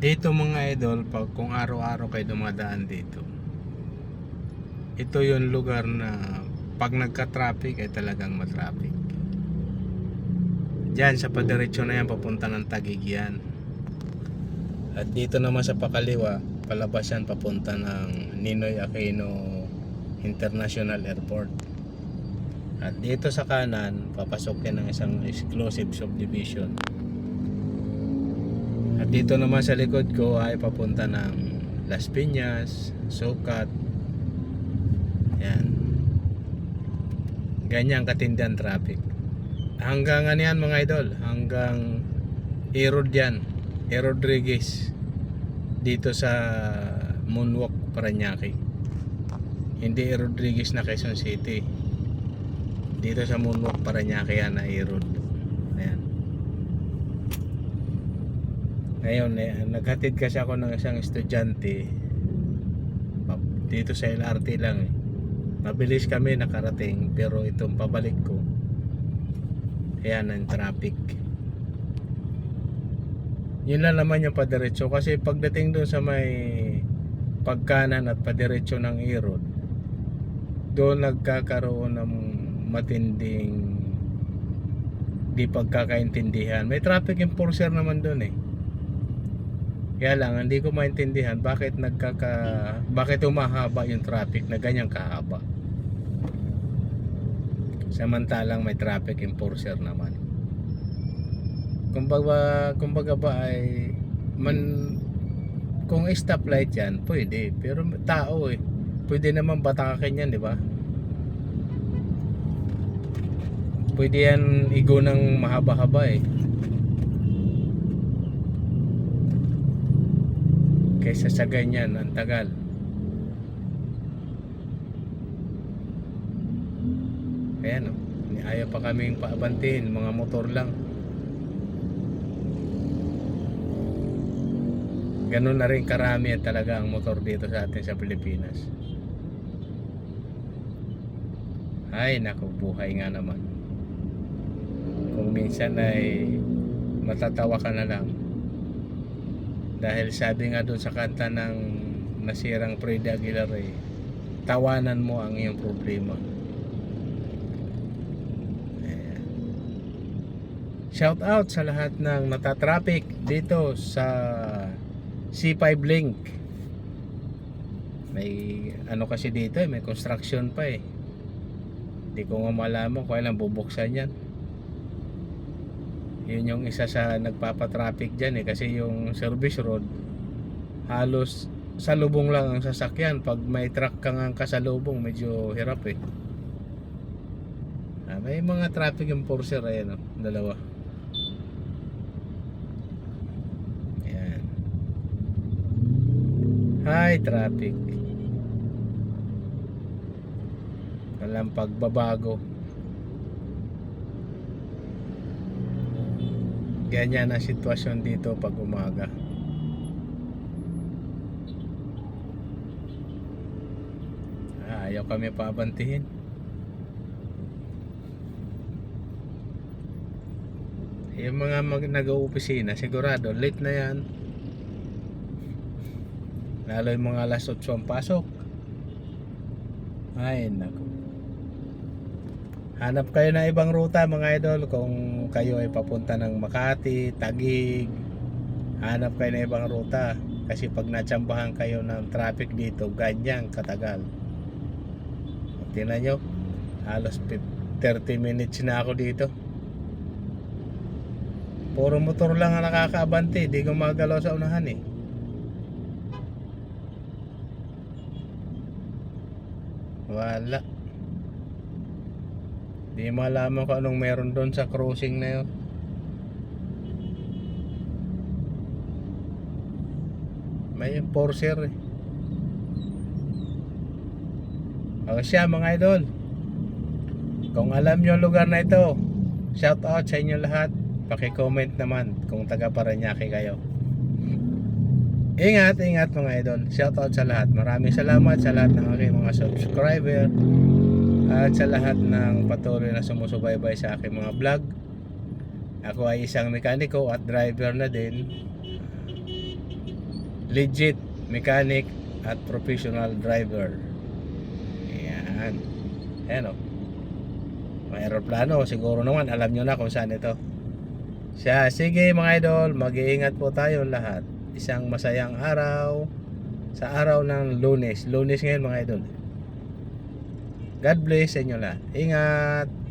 Dito mga idol, pag kung araw-araw kayo dumadaan dito, ito yung lugar na pag nagka-traffic ay talagang matraffic. Diyan sa padiretso na yan papunta ng Taguig yan. At dito naman sa pakaliwa, palabas yan papunta ng Ninoy Aquino International Airport. At dito sa kanan, papasok yan ng isang exclusive subdivision. At dito naman sa likod ko ay papunta ng Las Piñas, Sucat. Yan. Ganyan katindihan traffic. Hanggang ano yan mga idol? Hanggang Erod yan. E. Rodriguez. Dito sa Moonwalk, Parañaque. Hindi E. Rodriguez na Quezon City. Dito sa Moonwalk, Parañaque yan na Erod. Ayan. Ngayon, naghatid kasi ako ng isang estudyante dito sa LRT lang eh. Mabilis kami nakarating, pero itong pabalik ko, ayan ang traffic. Yun lang naman yung padiretso, kasi pagdating doon sa may pagkanan at padiretso ng Erod, doon nagkakaroon ng matinding di pagkakaintindihan. May traffic enforcer naman doon eh. Kaya lang hindi ko maintindihan bakit bakit humahaba yung traffic na ganyang kahaba. Samantalang may traffic enforcer naman. Kumbaga ba ay kung stoplight yan, pwede, pero tao eh. Pwede naman batakin yan, di ba? Pwede yan igo ng mahaba-haba eh. Kaysa sa ganyan, ang tagal. Ayan o, ayaw pa kaming paabantin, mga motor lang. Ganun na rin karami talaga ang motor dito sa atin sa Pilipinas. Ay naku, buhay nga naman. Kung minsan ay matatawa ka na lang. Dahil sabi nga doon sa kanta ng nasirang Freddy Aguilar eh, tawanan mo ang iyong problema. Ayan. Shout out sa lahat ng natatraffic dito sa C5 Link. May ano kasi dito eh, may construction pa eh. Hindi ko nga malaman kung kailan bubuksan yan. Yun yung isa sa nagpapatraffic dyan eh, kasi yung service road halos salubong lang ang sasakyan. Pag may truck kang kasalubong medyo hirap eh. May mga traffic enforcer ayan o, dalawa. Ayan. Hi traffic. Walang pagbabago. Ganyan ang sitwasyon dito pag umaga. Ayaw kami paabantihin. Yung mga nag-opisina sigurado late na yan. Lalo yung mga alas 8 ang pasok. Ay naku. Hanap kayo ng ibang ruta mga idol. Kung kayo ay papunta ng Makati, Taguig, hanap kayo ng ibang ruta. Kasi pag natsambahan kayo ng traffic dito, ganyan katagal. Tingnan nyo, halos 30 minutes na ako dito. Puro motor lang ang nakakaabante, di gumagalaw sa unahan eh. Wala. Di malaman ko anong meron doon sa crossing na yun. May enforcer eh. O siya mga idol, kung alam nyo ang lugar na ito, shout out sa inyo lahat. Paki-comment naman kung taga Parañaque kayo. Ingat mga idol. Shout out sa lahat. Maraming salamat sa lahat ng aking mga subscriber at sa lahat ng patuloy na sumusubaybay sa aking mga vlog. Ako ay isang mekaniko at driver na din. legit mechanic at professional driver. Ayan. Ayan o. May aeroplano. Siguro naman alam nyo na kung saan ito. Sige mga idol, mag-iingat po tayo lahat. Isang masayang araw sa araw ng Lunes. Lunes ngayon mga idol. God bless sa inyo lahat. Ingat.